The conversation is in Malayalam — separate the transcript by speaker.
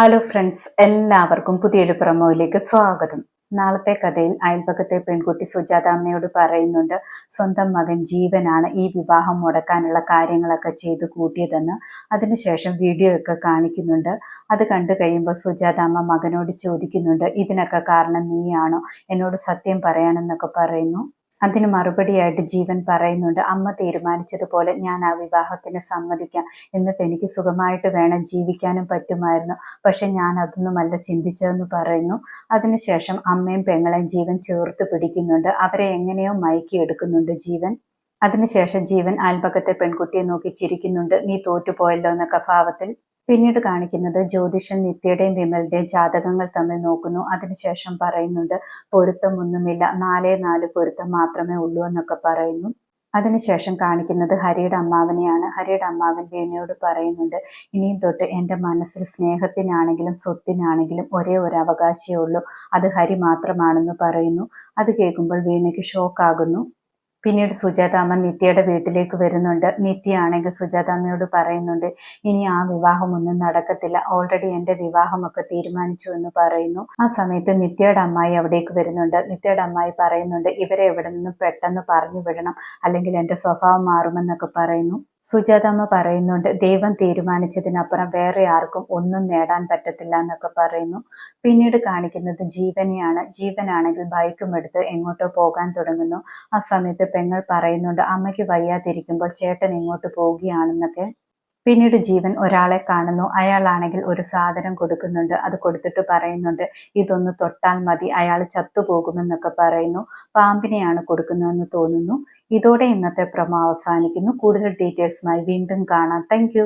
Speaker 1: ഹലോ ഫ്രണ്ട്സ്, എല്ലാവർക്കും പുതിയൊരു പ്രൊമോയിലേക്ക് സ്വാഗതം. നാളത്തെ കഥയിൽ അയൽപക്കത്തെ പെൺകുട്ടി സുജാത അമ്മയോട് പറയുന്നുണ്ട്, സ്വന്തം മകൻ ജീവനാണ് ഈ വിവാഹം മുടക്കാനുള്ള കാര്യങ്ങളൊക്കെ ചെയ്തു കൂട്ടിയതെന്ന്. അതിനുശേഷം വീഡിയോ ഒക്കെ കാണിക്കുന്നുണ്ട്. അത് കണ്ടു കഴിയുമ്പോൾ സുജാത അമ്മ മകനോട് ചോദിക്കുന്നുണ്ട്, ഇതിനൊക്കെ കാരണം നീയാണോ, എന്നോട് സത്യം പറയാനെന്നൊക്കെ പറയുന്നു. അതിന് മറുപടിയായിട്ട് ജീവൻ പറയുന്നുണ്ട്, അമ്മ തീരുമാനിച്ചതുപോലെ ഞാൻ ആ വിവാഹത്തിന് സമ്മതിക്കാം, എന്നിട്ട് എനിക്ക് സുഖമായിട്ട് വേണം ജീവിക്കാനും പറ്റുമായിരുന്നു. പക്ഷെ ഞാൻ അതൊന്നുമല്ല ചിന്തിച്ചതെന്ന് പറയുന്നു. അതിനുശേഷം അമ്മയും പെങ്ങളെയും ജീവൻ ചേർത്ത് പിടിക്കുന്നുണ്ട്. അവരെ എങ്ങനെയോ മയക്കിയെടുക്കുന്നുണ്ട് ജീവൻ. അതിനുശേഷം ജീവൻ അയൽപക്കത്തെ പെൺകുട്ടിയെ നോക്കി ചിരിക്കുന്നുണ്ട്, നീ തോറ്റുപോയല്ലോ എന്നൊക്കെ ഭാവത്തിൽ. പിന്നീട് കാണിക്കുന്നത് ജ്യോതിഷൻ നിത്യയുടെയും വിമലിന്റെയും ജാതകങ്ങൾ തമ്മിൽ നോക്കുന്നു. അതിനുശേഷം പറയുന്നുണ്ട്, പൊരുത്തമൊന്നുമില്ല, 4 പൊരുത്തം മാത്രമേ ഉള്ളൂ എന്നൊക്കെ പറയുന്നു. അതിനുശേഷം കാണിക്കുന്നത് ഹരിയുടെ അമ്മാവനെയാണ്. ഹരിയുടെ അമ്മാവൻ വീണയോട് പറയുന്നുണ്ട്, ഇനിയും തൊട്ട് എൻ്റെ മനസ്സിൽ സ്നേഹത്തിനാണെങ്കിലും സ്വത്തിനാണെങ്കിലും ഒരേ ഒരു അവകാശമേ ഉള്ളൂ, അത് ഹരി മാത്രമാണെന്ന് പറയുന്നു. അത് കേൾക്കുമ്പോൾ വീണയ്ക്ക് ഷോക്കാകുന്നു. പിന്നീട് സുജാതാമ്മ നിത്യയുടെ വീട്ടിലേക്ക് വരുന്നുണ്ട്. നിത്യയാണെങ്കിൽ സുജാതാമ്മയോട് പറയുന്നുണ്ട്, ഇനി ആ വിവാഹമൊന്നും നടക്കത്തില്ല, ഓൾറെഡി എൻ്റെ വിവാഹമൊക്കെ തീരുമാനിച്ചു എന്ന് പറയുന്നു. ആ സമയത്ത് നിത്യയുടെ അമ്മായി അവിടേക്ക് വരുന്നുണ്ട്. നിത്യയുടെ അമ്മായി പറയുന്നുണ്ട്, ഇവരെ എവിടെ നിന്നും പെട്ടെന്ന് പറഞ്ഞു വിടണം, അല്ലെങ്കിൽ എൻ്റെ സ്വഭാവം മാറുമെന്നൊക്കെ പറയുന്നു. സുജാതാമ്മ പറയുന്നുണ്ട്, ദൈവം തീരുമാനിച്ചതിനപ്പുറം വേറെ ആർക്കും ഒന്നും നേടാൻ പറ്റത്തില്ല എന്നൊക്കെ പറയുന്നു. പിന്നീട് കാണിക്കുന്നത് ജീവനെയാണ്. ജീവനാണെങ്കിൽ ബൈക്കും എടുത്ത് എങ്ങോട്ടോ പോകാൻ തുടങ്ങുന്നു. ആ സമയത്ത് പെങ്ങൾ പറയുന്നുണ്ട്, അമ്മയ്ക്ക് വയ്യാതിരിക്കുമ്പോൾ ചേട്ടൻ എങ്ങോട്ട് പോവുകയാണെന്നൊക്കെ. പിന്നീട് ജീവൻ ഒരാളെ കാണുന്നു. അയാളാണെങ്കിൽ ഒരു സാധനം കൊടുക്കുന്നുണ്ട്. അത് കൊടുത്തിട്ട് പറയുന്നുണ്ട്, ഇതൊന്ന് തൊട്ടാൽ മതി, അയാൾ ചത്തുപോകുമെന്നൊക്കെ പറയുന്നു. പാമ്പിനെയാണ് കൊടുക്കുന്നതെന്ന് തോന്നുന്നു. ഇതോടെ ഇന്നത്തെ പ്രൊമോ അവസാനിക്കുന്നു. കൂടുതൽ ഡീറ്റെയിൽസുമായി വീണ്ടും കാണാം. താങ്ക്